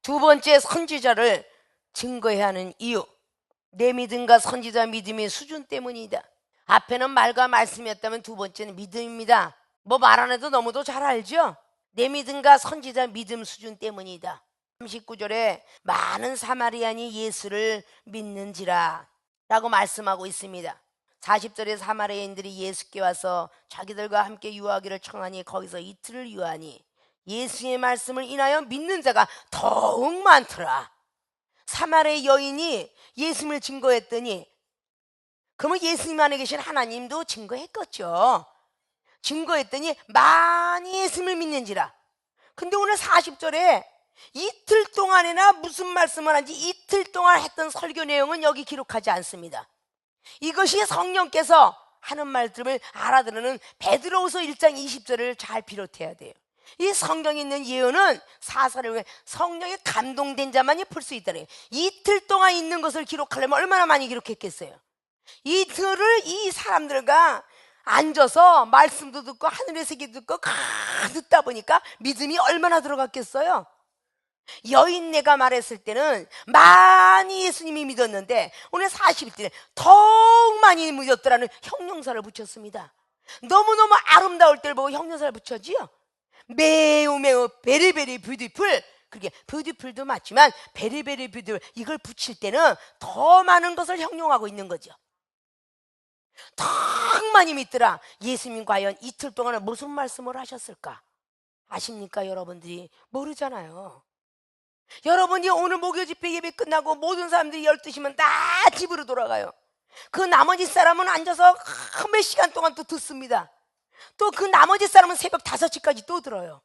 두 번째, 선지자를 증거해야 하는 이유. 내 믿음과 선지자 믿음의 수준 때문이다. 앞에는 말과 말씀이었다면 두 번째는 믿음입니다. 뭐 말 안 해도 너무도 잘 알죠? 내 믿음과 선지자 믿음 수준 때문이다. 39절에 많은 사마리아인이 예수를 믿는지라 라고 말씀하고 있습니다. 40절에 사마리아인들이 예수께 와서 자기들과 함께 유하기를 청하니 거기서 이틀을 유하니 예수의 말씀을 인하여 믿는 자가 더욱 많더라. 사마리아 여인이 예수님을 증거했더니 그러면 예수님 안에 계신 하나님도 증거했겠죠. 증거했더니 많이 예수님을 믿는지라. 근데 오늘 40절에 이틀 동안이나 무슨 말씀을 한지 이틀 동안 했던 설교 내용은 여기 기록하지 않습니다. 이것이 성령께서 하는 말씀을 알아들으는 베드로후서 1장 20절을 잘 비롯해야 돼요. 이 성경에 있는 예언은 사사를 위해 성령에 감동된 자만이 풀 수 있다는, 이틀 동안 있는 것을 기록하려면 얼마나 많이 기록했겠어요. 이틀을 이 사람들과 앉아서 말씀도 듣고 하늘의 세계도 듣고 듣다 보니까 믿음이 얼마나 들어갔겠어요. 여인네가 말했을 때는 많이 예수님이 믿었는데 오늘 40일째 더욱 많이 믿었더라는 형용사를 붙였습니다. 너무너무 아름다울 때를 보고 형용사를 붙였지요. 매우 매우 베리베리 뷰티풀. 그게 뷰티풀도 맞지만 베리베리 뷰티풀, 이걸 붙일 때는 더 많은 것을 형용하고 있는 거죠. 더 많이 믿더라. 예수님 과연 이틀 동안은 무슨 말씀을 하셨을까? 아십니까? 여러분들이 모르잖아요. 여러분이 오늘 목요 집회 예배 끝나고 모든 사람들이 12시면 다 집으로 돌아가요. 그 나머지 사람은 앉아서 몇 시간 동안 또 듣습니다. 또 그 나머지 사람은 새벽 5시까지 또 들어요.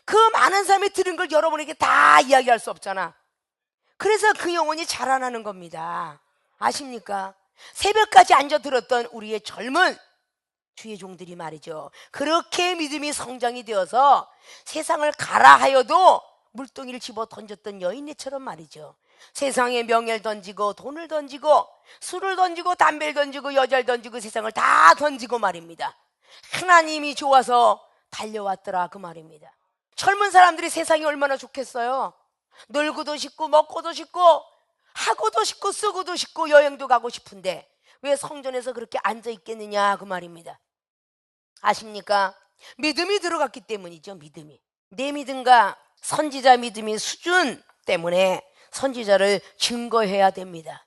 그 많은 사람이 들은 걸 여러분에게 다 이야기할 수 없잖아. 그래서 그 영혼이 자라나는 겁니다. 아십니까? 새벽까지 앉아 들었던 우리의 젊은 주의 종들이 말이죠, 그렇게 믿음이 성장이 되어서 세상을 가라 하여도 물동이를 집어 던졌던 여인네처럼 말이죠, 세상에 명예를 던지고 돈을 던지고 술을 던지고 담배를 던지고 여자를 던지고 세상을 다 던지고 말입니다. 하나님이 좋아서 달려왔더라 그 말입니다. 젊은 사람들이 세상이 얼마나 좋겠어요. 놀고도 싶고 먹고도 싶고 하고도 싶고 쓰고도 싶고 여행도 가고 싶은데 왜 성전에서 그렇게 앉아 있겠느냐 그 말입니다. 아십니까? 믿음이 들어갔기 때문이죠. 믿음이, 내 믿음과 선지자 믿음의 수준 때문에 선지자를 증거해야 됩니다.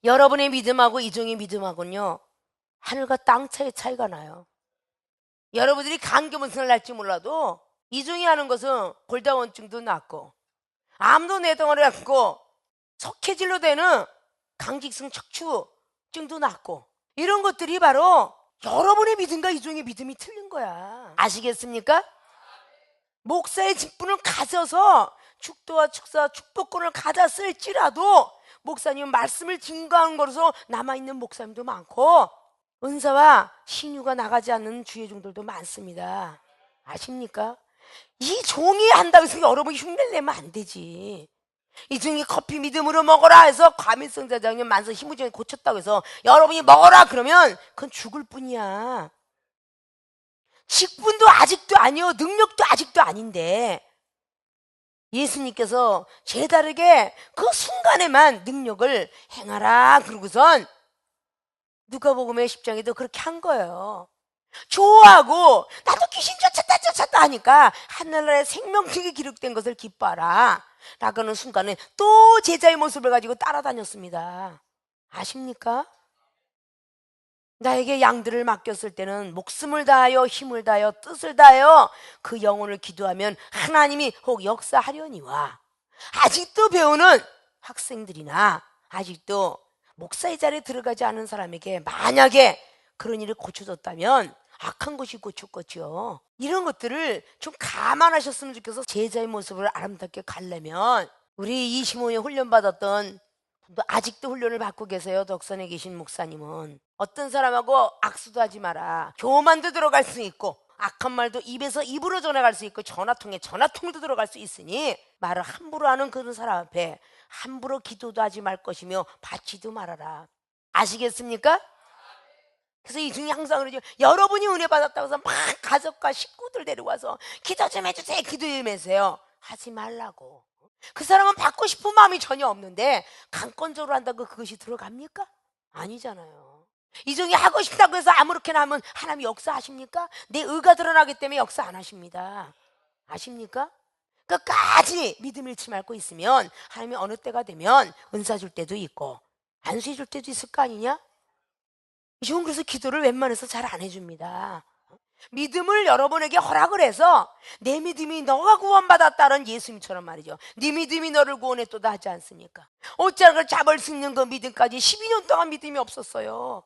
여러분의 믿음하고 이종의 믿음하고는요, 하늘과 땅 차이의 차이가 나요. 여러분들이 간교문선을 날지 몰라도 이종이 하는 것은 골다원증도 낫고 암도 뇌덩어리 낫고 석회질로 되는 강직성 척추증도 낫고, 이런 것들이 바로 여러분의 믿음과 이종의 믿음이 틀린 거야. 아시겠습니까? 목사의 직분을 가져서 축도와 축사 축복권을 가졌을지라도 목사님은 말씀을 증거하는 것으로 남아있는 목사님도 많고 은사와 신유가 나가지 않는 주의 종들도 많습니다. 아십니까? 이 종이 한다고 해서 여러분이 흉내를 내면 안 되지. 이 종이 커피 믿음으로 먹어라 해서 과민성 자장염 만성 희무증이 고쳤다고 해서 여러분이 먹어라 그러면 그건 죽을 뿐이야. 직분도 아직도 아니요, 능력도 아직도 아닌데 예수님께서 제다르게 그 순간에만 능력을 행하라 그러고선 누가복음의 10장에도 그렇게 한 거예요. 좋아하고 나도 귀신 쫓았다 하니까 하늘나라의 생명책에 기록된 것을 기뻐하라 라고 하는 순간에 또 제자의 모습을 가지고 따라다녔습니다. 아십니까? 나에게 양들을 맡겼을 때는 목숨을 다하여 힘을 다하여 뜻을 다하여 그 영혼을 기도하면 하나님이 혹 역사하려니와, 아직도 배우는 학생들이나 아직도 목사의 자리에 들어가지 않은 사람에게 만약에 그런 일이 고쳐졌다면 악한 것이 고쳤겠죠. 이런 것들을 좀 감안하셨으면 좋겠어. 제자의 모습을 아름답게 가려면 우리 25년 훈련받았던 분도 아직도 훈련을 받고 계세요. 덕선에 계신 목사님은 어떤 사람하고 악수도 하지 마라, 교만도 들어갈 수 있고 악한 말도 입에서 입으로 전해갈 수 있고 전화통에 전화통도 들어갈 수 있으니 말을 함부로 하는 그런 사람 앞에 함부로 기도도 하지 말 것이며 바치도 말아라. 아시겠습니까? 그래서 이 중에 항상 그러죠. 여러분이 은혜 받았다고 해서 막 가족과 식구들 데리고 와서 기도 좀 해주세요, 기도 좀 해주세요 하지 말라고. 그 사람은 받고 싶은 마음이 전혀 없는데 강권적으로 한다고 그것이 들어갑니까? 아니잖아요. 이종이 하고 싶다고 해서 아무렇게나 하면 하나님이 역사하십니까? 내 의가 드러나기 때문에 역사 안 하십니다. 아십니까? 끝까지 믿음 잃지 말고 있으면 하나님이 어느 때가 되면 은사 줄 때도 있고 안수해 줄 때도 있을 거 아니냐? 이종은 그래서 기도를 웬만해서 잘 안 해줍니다. 믿음을 여러분에게 허락을 해서 내 믿음이 너가 구원받았다는 예수님처럼 말이죠. 네 믿음이 너를 구원했도다 하지 않습니까? 옷자락을 잡을 수 있는 그 믿음까지 12년 동안 믿음이 없었어요.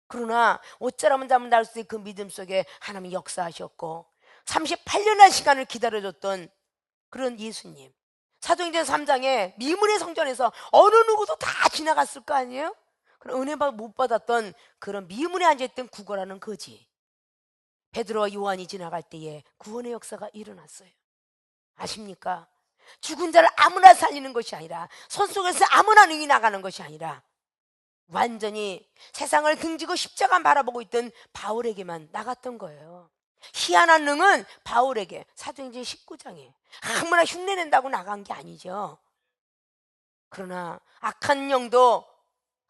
그러나 옷자락만 잡으면 날 수 있는 그 믿음 속에 하나님이 역사하셨고 38년의 시간을 기다려줬던 그런 예수님, 사도행전 3장에 미문의 성전에서 어느 누구도 다 지나갔을 거 아니에요? 그럼 은혜 못 받았던 그런 미문에 앉아있던 구걸하는 거지. 베드로와 요한이 지나갈 때에 구원의 역사가 일어났어요. 아십니까? 죽은 자를 아무나 살리는 것이 아니라 손 속에서 아무나 능히 나가는 것이 아니라 완전히 세상을 등지고 십자가 바라보고 있던 바울에게만 나갔던 거예요. 희한한 능은 바울에게 사도행전 19장에 아무나 흉내낸다고 나간 게 아니죠. 그러나 악한 영도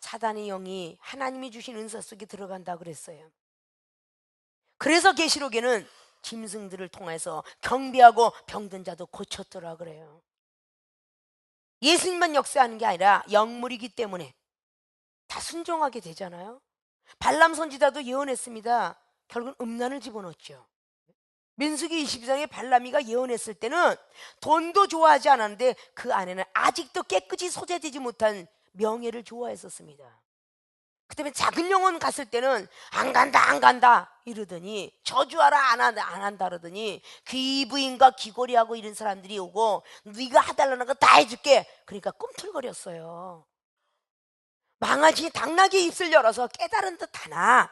사단의 영이 하나님이 주신 은사 속에 들어간다 그랬어요. 그래서 계시록에는 짐승들을 통해서 경비하고 병든 자도 고쳤더라 그래요. 예수님만 역사하는 게 아니라 영물이기 때문에 다 순종하게 되잖아요. 발람 선지자도 예언했습니다. 결국은 음란을 집어넣었죠. 민수기 22장에 발람이가 예언했을 때는 돈도 좋아하지 않았는데 그 안에는 아직도 깨끗이 소재되지 못한 명예를 좋아했었습니다. 그다음에 작은 영혼 갔을 때는 안 간다 안 간다 이러더니 저주하라 안 한다 그러더니 귀부인과 귀고리하고 이런 사람들이 오고 네가 해달라는 거 다 해줄게. 그러니까 꿈틀거렸어요. 망아지 당나귀 입술 열어서 깨달은 듯 하나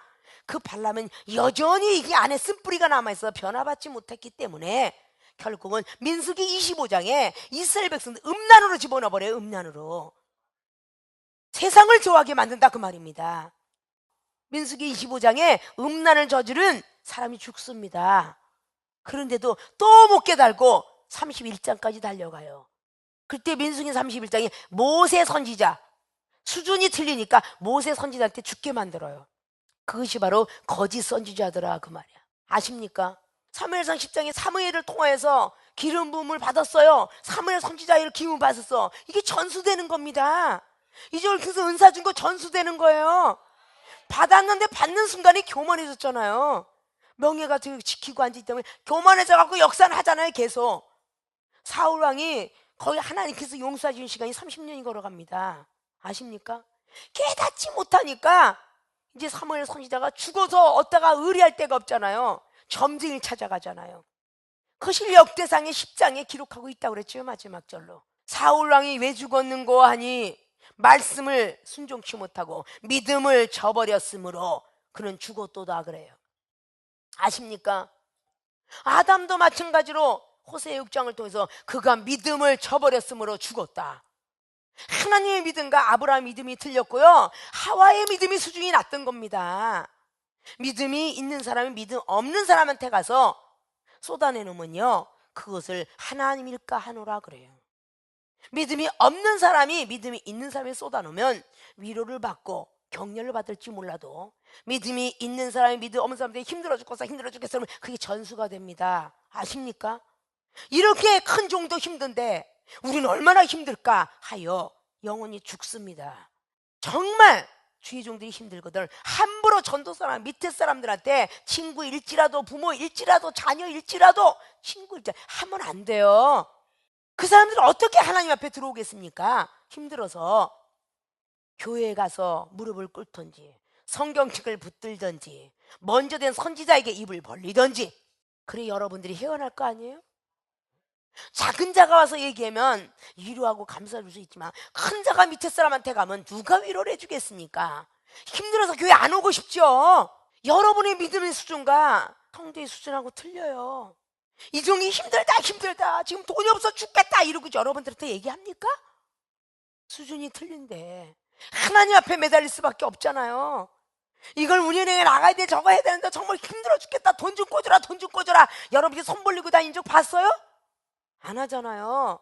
그 발람은 여전히 이게 안에 쓴뿌리가 남아있어 변화받지 못했기 때문에 결국은 민수기 25장에 이스라엘 백성들 음란으로 집어넣어버려요. 음란으로 세상을 좋아하게 만든다 그 말입니다. 민수기 25장에 음란을 저지른 사람이 죽습니다. 그런데도 또 못 깨달고 31장까지 달려가요. 그때 민수기 31장에 모세 선지자 수준이 틀리니까 모세 선지자한테 죽게 만들어요. 그것이 바로 거짓 선지자더라 그 말이야. 아십니까? 사무엘상 10장에 사무엘을 통해서 기름 부음을 받았어요. 사무엘 선지자를 기름 받았어. 이게 전수되는 겁니다. 이제 그래서 은사 준 거 전수되는 거예요. 받았는데 받는 순간에 교만해졌잖아요. 명예가 지키고 앉기 때문에 교만해져 갖고 역사는 하잖아요. 계속 사울 왕이 거의 하나님께서 용서해 준 시간이 30년이 걸어갑니다. 아십니까? 깨닫지 못하니까 이제 사무엘 선지자가 죽어서 얻다가 의리할 데가 없잖아요. 점쟁이를 찾아가잖아요. 그것이 역대상의 10장에 기록하고 있다고 그랬죠. 마지막 절로 사울 왕이 왜 죽었는고 하니 말씀을 순종치 못하고 믿음을 저버렸으므로 그는 죽었도다 그래요. 아십니까? 아담도 마찬가지로 호세아 6장을 통해서 그가 믿음을 저버렸으므로 죽었다. 하나님의 믿음과 아브라함 믿음이 틀렸고요. 하와의 믿음이 수준이 낮던 겁니다. 믿음이 있는 사람이 믿음 없는 사람한테 가서 쏟아내놓으면요 그것을 하나님일까 하노라 그래요. 믿음이 없는 사람이 믿음이 있는 사람에 쏟아놓으면 위로를 받고 격려를 받을지 몰라도 믿음이 있는 사람이 믿음 없는 사람들이 힘들어 죽겠어 그러면 그게 전수가 됩니다. 아십니까? 이렇게 큰 종도 힘든데 우리는 얼마나 힘들까 하여 영혼이 죽습니다. 정말 주의 종들이 힘들거든. 함부로 전도사람 밑에 사람들한테 친구일지라도 부모일지라도 자녀일지라도 친구일지라도 하면 안 돼요. 그 사람들은 어떻게 하나님 앞에 들어오겠습니까? 힘들어서 교회에 가서 무릎을 꿇든지 성경책을 붙들든지 먼저 된 선지자에게 입을 벌리든지 그래 여러분들이 헤어날 거 아니에요? 작은 자가 와서 얘기하면 위로하고 감사를 줄 수 있지만 큰 자가 밑에 사람한테 가면 누가 위로를 해주겠습니까? 힘들어서 교회 안 오고 싶죠? 여러분의 믿음의 수준과 성도의 수준하고 틀려요. 이종이 힘들다 지금 돈이 없어 죽겠다 이러고 여러분들한테 얘기합니까? 수준이 틀린데 하나님 앞에 매달릴 수밖에 없잖아요. 이걸 운영에 나가야 돼 저거 해야 되는데 정말 힘들어 죽겠다 돈 좀 꿔줘라 여러분이 손 벌리고 다닌 적 봤어요? 안 하잖아요.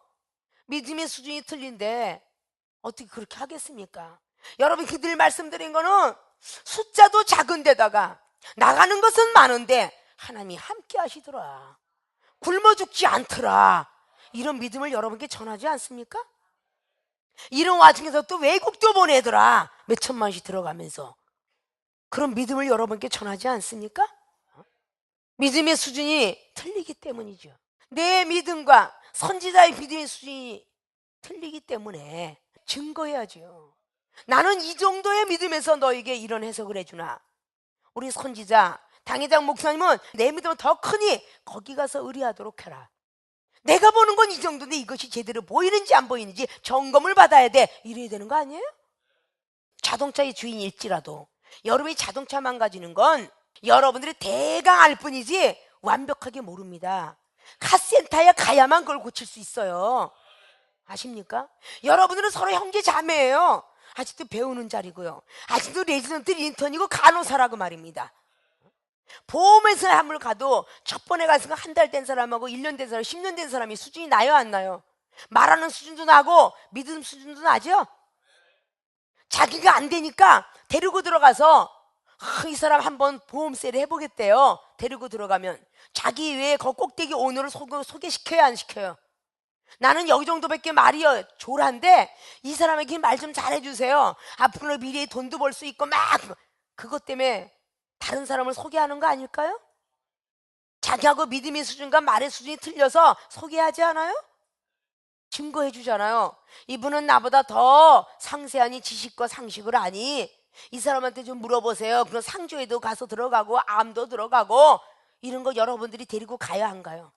믿음의 수준이 틀린데 어떻게 그렇게 하겠습니까? 여러분, 그들 말씀드린 거는 숫자도 작은데다가 나가는 것은 많은데 하나님이 함께 하시더라, 굶어 죽지 않더라, 이런 믿음을 여러분께 전하지 않습니까? 이런 와중에서 또 외국도 보내더라, 몇 천만씩 들어가면서. 그런 믿음을 여러분께 전하지 않습니까? 믿음의 수준이 틀리기 때문이죠. 내 믿음과 선지자의 믿음의 수준이 틀리기 때문에 증거해야죠. 나는 이 정도의 믿음에서 너에게 이런 해석을 해주나, 우리 선지자 당회장 목사님은 내 믿음은 더 크니 거기 가서 의뢰하도록 해라. 내가 보는 건 이 정도인데 이것이 제대로 보이는지 안 보이는지 점검을 받아야 돼, 이래야 되는 거 아니에요? 자동차의 주인일지라도 여러분이 자동차 망가지는 건 여러분들이 대강 알 뿐이지 완벽하게 모릅니다. 카센터에 가야만 그걸 고칠 수 있어요. 아십니까? 여러분들은 서로 형제 자매예요. 아직도 배우는 자리고요, 아직도 레지던트 인턴이고 간호사라고 말입니다. 보험회사에 한번 가도 첫 번에 가서 한 달 된 사람하고 1년 된 사람, 10년 된 사람이 수준이 나요, 안 나요? 말하는 수준도 나고 믿음 수준도 나죠? 자기가 안 되니까 데리고 들어가서 이 사람 한번 보험세를 해보겠대요. 데리고 들어가면 자기 외에 거 꼭대기 오너를 소개시켜야 안 시켜요? 나는 여기 정도밖에 말이 조란데 이 사람에게 말 좀 잘해주세요, 앞으로 미래에 돈도 벌 수 있고, 막 그것 때문에 다른 사람을 소개하는 거 아닐까요? 자기하고 믿음의 수준과 말의 수준이 틀려서 소개하지 않아요? 증거해 주잖아요. 이분은 나보다 더 상세한 지식과 상식을 아니, 이 사람한테 좀 물어보세요. 그럼 상조에도 가서 들어가고 암도 들어가고, 이런 거 여러분들이 데리고 가야 한가요?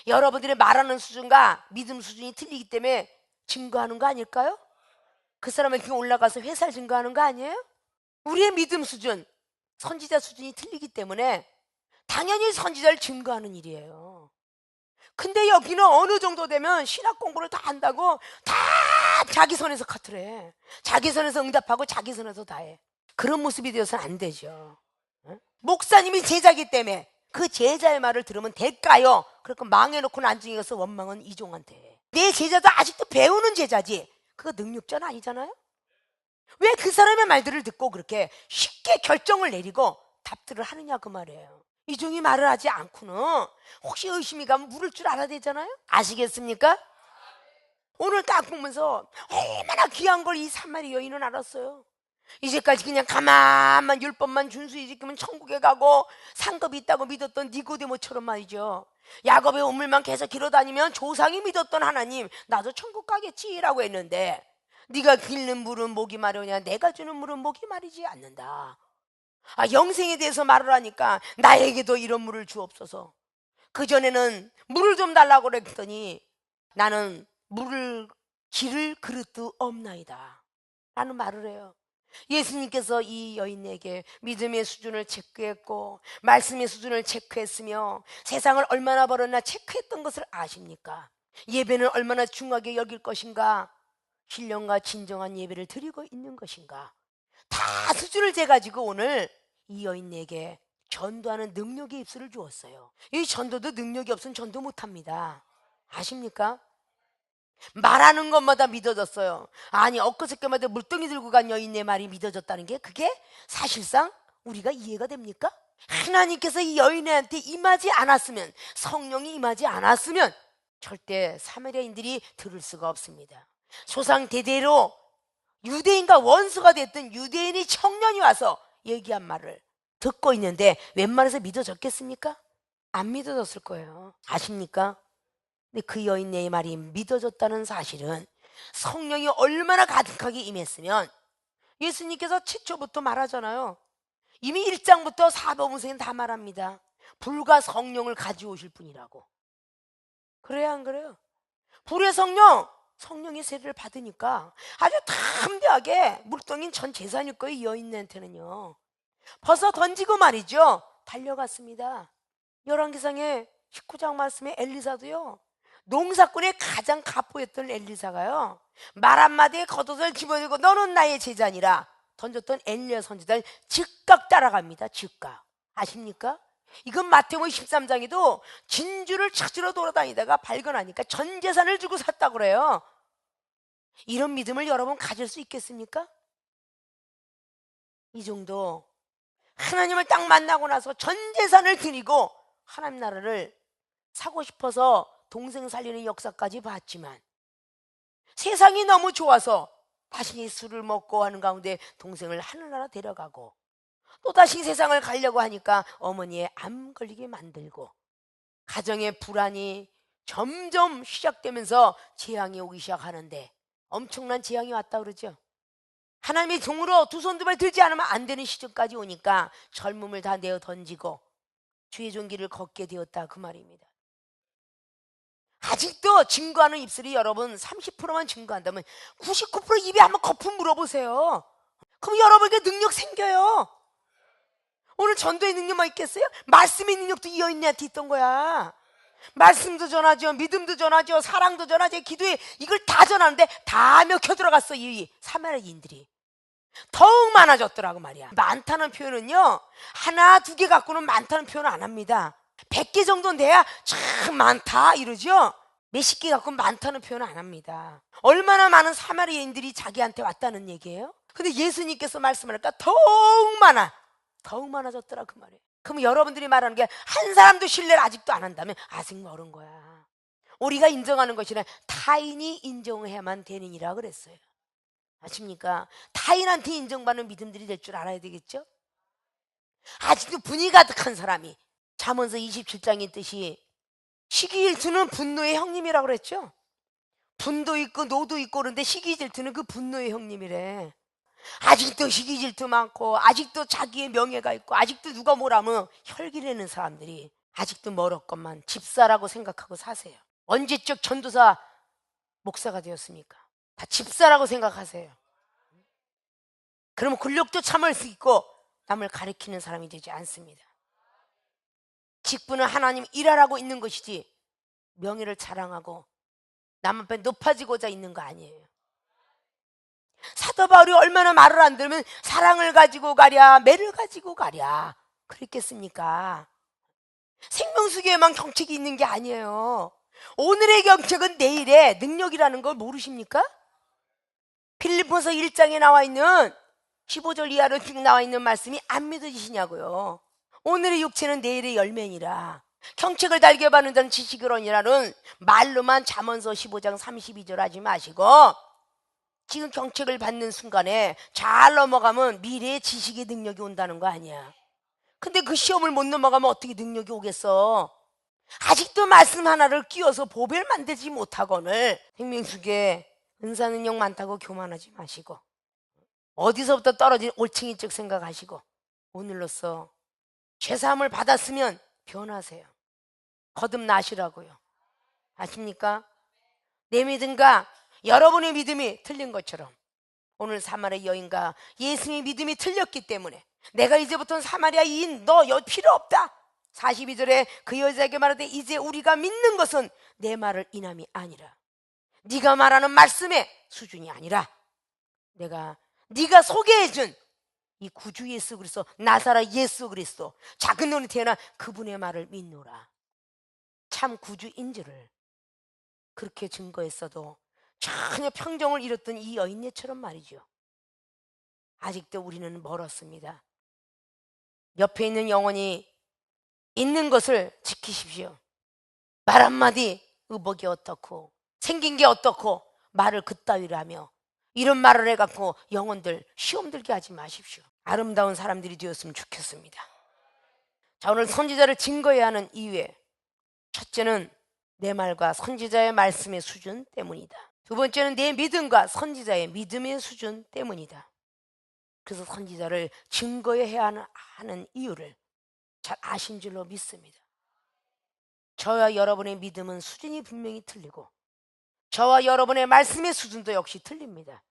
여러분들의 말하는 수준과 믿음 수준이 틀리기 때문에 증거하는 거 아닐까요? 그 사람에게 올라가서 회사를 증거하는 거 아니에요? 우리의 믿음 수준, 선지자 수준이 틀리기 때문에 당연히 선지자를 증거하는 일이에요. 근데 여기는 어느 정도 되면 신학 공부를 다 한다고 다 자기 손에서 카트래. 자기 손에서 응답하고 자기 손에서 다 해. 그런 모습이 되어서는 안 되죠. 목사님이 제자기 때문에 그 제자의 말을 들으면 될까요? 그러니까 망해놓고 나중에 가서 원망은 이종한테 해. 내 제자도 아직도 배우는 제자지, 그거 능력자는 아니잖아요? 왜 그 사람의 말들을 듣고 그렇게 쉽게 결정을 내리고 답들을 하느냐, 그 말이에요. 이종이 말을 하지 않고는 혹시 의심이 가면 물을 줄 알아야 되잖아요? 아시겠습니까? 오늘 딱 보면서 얼마나 귀한 걸 이 사마리 여인은 알았어요. 이제까지 그냥 가만만 율법만 준수히 지키면 천국에 가고 상급이 있다고 믿었던 니고데모처럼 말이죠. 야곱의 우물만 계속 길어다니면 조상이 믿었던 하나님, 나도 천국 가겠지라고 했는데, 네가 길는 물은 목이 마르냐, 내가 주는 물은 목이 마르지 않는다. 영생에 대해서 말을 하니까 나에게도 이런 물을 주옵소서. 그전에는 물을 좀 달라고 그랬더니 나는 물을 기를 그릇도 없나이다 라는 말을 해요. 예수님께서 이 여인에게 믿음의 수준을 체크했고 말씀의 수준을 체크했으며 세상을 얼마나 벌었나 체크했던 것을 아십니까? 예배는 얼마나 중하게 여길 것인가, 신령과 진정한 예배를 드리고 있는 것인가, 다 수준을 재가지고 오늘 이 여인에게 전도하는 능력의 입술을 주었어요. 이 전도도 능력이 없으면 전도 못합니다. 아십니까? 말하는 것마다 믿어졌어요. 아니, 엊그저께마다 물동이 들고 간 여인의 말이 믿어졌다는 게, 그게 사실상 우리가 이해가 됩니까? 하나님께서 이 여인한테 임하지 않았으면, 성령이 임하지 않았으면 절대 사마리아인들이 들을 수가 없습니다. 조상 대대로 유대인과 원수가 됐던 유대인이 청년이 와서 얘기한 말을 듣고 있는데 웬만해서 믿어졌겠습니까? 안 믿어졌을 거예요. 아십니까? 근데 그 여인의 말이 믿어졌다는 사실은 성령이 얼마나 가득하게 임했으면, 예수님께서 최초부터 말하잖아요. 이미 1장부터 사도행전은 다 말합니다. 불과 성령을 가져오실 분이라고. 그래야 안 그래요? 불의 성령, 성령의 세례를 받으니까 아주 담대하게 물동인 전 재산일 거예요. 이 여인한테는요. 벗어 던지고 말이죠, 달려갔습니다. 열왕기상의 19장 말씀에 엘리사도요, 농사꾼의 가장 가포였던 엘리사가요, 말 한마디에 겉옷을 집어들고 너는 나의 제자니라 던졌던 엘리야 선지자를 즉각 따라갑니다. 즉각. 아십니까? 이건 마태복음 13장에도 진주를 찾으러 돌아다니다가 발견하니까 전 재산을 주고 샀다고 그래요. 이런 믿음을 여러분 가질 수 있겠습니까? 이 정도 하나님을 딱 만나고 나서 전 재산을 드리고 하나님 나라를 사고 싶어서 동생 살리는 역사까지 봤지만 세상이 너무 좋아서 다시 술을 먹고 하는 가운데 동생을 하늘나라 데려가고 또다시 세상을 가려고 하니까 어머니의 암 걸리게 만들고 가정의 불안이 점점 시작되면서 재앙이 오기 시작하는데 엄청난 재앙이 왔다 그러죠. 하나님의 종으로 두 손 두 발 들지 않으면 안 되는 시점까지 오니까 젊음을 다 내어 던지고 주의 종길을 걷게 되었다 그 말입니다. 아직도 증거하는 입술이 여러분 30%만 증거한다면 99% 입에 한번 거품 물어보세요. 그럼 여러분에게 능력 생겨요. 오늘 전도의 능력만 있겠어요? 말씀의 능력도 이 여인한테 있던 거야. 말씀도 전하죠, 믿음도 전하죠, 사랑도 전하죠, 기도에 이걸 다 전하는데 다 먹혀 들어갔어. 이 사마리아인들이 더욱 많아졌더라고 말이야. 많다는 표현은요 하나 두 개 갖고는 많다는 표현을 안 합니다. 100개 정도는 돼야 참 많다 이러죠. 몇십 개 갖고 많다는 표현을 안 합니다. 얼마나 많은 사마리아인들이 자기한테 왔다는 얘기예요. 근데 예수님께서 말씀하니까 더욱 많아졌더라 그 말이에요. 그럼 여러분들이 말하는 게 한 사람도 신뢰를 아직도 안 한다면 아직 멀은 거야. 우리가 인정하는 것이라 타인이 인정해야만 되느니라 그랬어요. 아십니까? 타인한테 인정받는 믿음들이 될 줄 알아야 되겠죠? 아직도 분이 가득한 사람이 잠언서 27장의 뜻이 시기질투는 분노의 형님이라고 그랬죠? 분도 있고 노도 있고 그런데 시기질투는 그 분노의 형님이래. 아직도 시기질투 많고 아직도 자기의 명예가 있고 아직도 누가 뭐라면 혈기내는 사람들이 아직도 멀었건만 집사라고 생각하고 사세요. 언제적 전도사 목사가 되었습니까? 다 집사라고 생각하세요. 그러면 권력도 참을 수 있고 남을 가리키는 사람이 되지 않습니다. 직분은 하나님 일하라고 있는 것이지 명예를 자랑하고 남 앞에 높아지고자 있는 거 아니에요. 사도 바울이 얼마나 말을 안 들으면 사랑을 가지고 가랴 매를 가지고 가랴 그랬겠습니까? 생명수교에만 경책이 있는 게 아니에요. 오늘의 경책은 내일의 능력이라는 걸 모르십니까? 빌립보서 1장에 나와 있는 15절 이하로 쭉 나와 있는 말씀이 안 믿어지시냐고요. 오늘의 육체는 내일의 열매니라. 경책을 달게 받는다는 지식으로니라는 말로만 잠언서 15장 32절 하지 마시고 지금 경책을 받는 순간에 잘 넘어가면 미래의 지식의 능력이 온다는 거 아니야. 근데 그 시험을 못 넘어가면 어떻게 능력이 오겠어? 아직도 말씀 하나를 끼워서 보배를 만들지 못하거늘 생명수계 은사 능력 많다고 교만하지 마시고 어디서부터 떨어진 올챙이적 생각하시고 오늘로써 죄사함을 받았으면 변하세요. 거듭나시라고요. 아십니까? 내 믿음과 여러분의 믿음이 틀린 것처럼 오늘 사마리아 여인과 예수님의 믿음이 틀렸기 때문에 내가 이제부터는 사마리아인 너 필요 없다. 42절에 그 여자에게 말하되 이제 우리가 믿는 것은 내 말을 인함이 아니라 네가 말하는 말씀의 수준이 아니라 네가 소개해준 이 구주 예수 그리스도 나사렛 예수 그리스도 작은 눈이 태어나 그분의 말을 믿노라. 참 구주인지를 그렇게 증거했어도 전혀 평정을 잃었던 이 여인네처럼 말이죠. 아직도 우리는 멀었습니다. 옆에 있는 영혼이 있는 것을 지키십시오. 말 한마디 의복이 어떻고 생긴 게 어떻고 말을 그따위로 하며 이런 말을 해갖고 영혼들 시험 들게 하지 마십시오. 아름다운 사람들이 되었으면 좋겠습니다. 자, 오늘 선지자를 증거해야 하는 이유에 첫째는 내 말과 선지자의 말씀의 수준 때문이다. 두 번째는 내 믿음과 선지자의 믿음의 수준 때문이다. 그래서 선지자를 증거해야 하는 이유를 잘 아신 줄로 믿습니다. 저와 여러분의 믿음은 수준이 분명히 틀리고 저와 여러분의 말씀의 수준도 역시 틀립니다.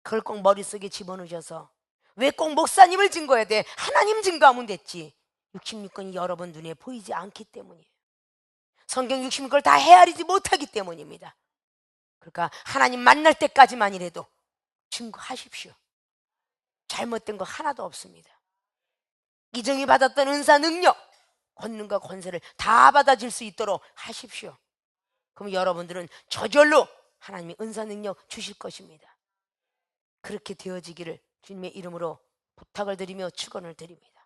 그걸 꼭 머릿속에 집어넣으셔서 왜 꼭 목사님을 증거해야 돼? 하나님 증거하면 됐지. 66권이 여러분 눈에 보이지 않기 때문이에요. 성경 66권을 다 헤아리지 못하기 때문입니다. 그러니까 하나님 만날 때까지만이라도 증거하십시오. 잘못된 거 하나도 없습니다. 이정이 받았던 은사 능력 권능과 권세를 다 받아질 수 있도록 하십시오. 그럼 여러분들은 저절로 하나님이 은사 능력 주실 것입니다. 그렇게 되어지기를 주님의 이름으로 부탁을 드리며 축원을 드립니다.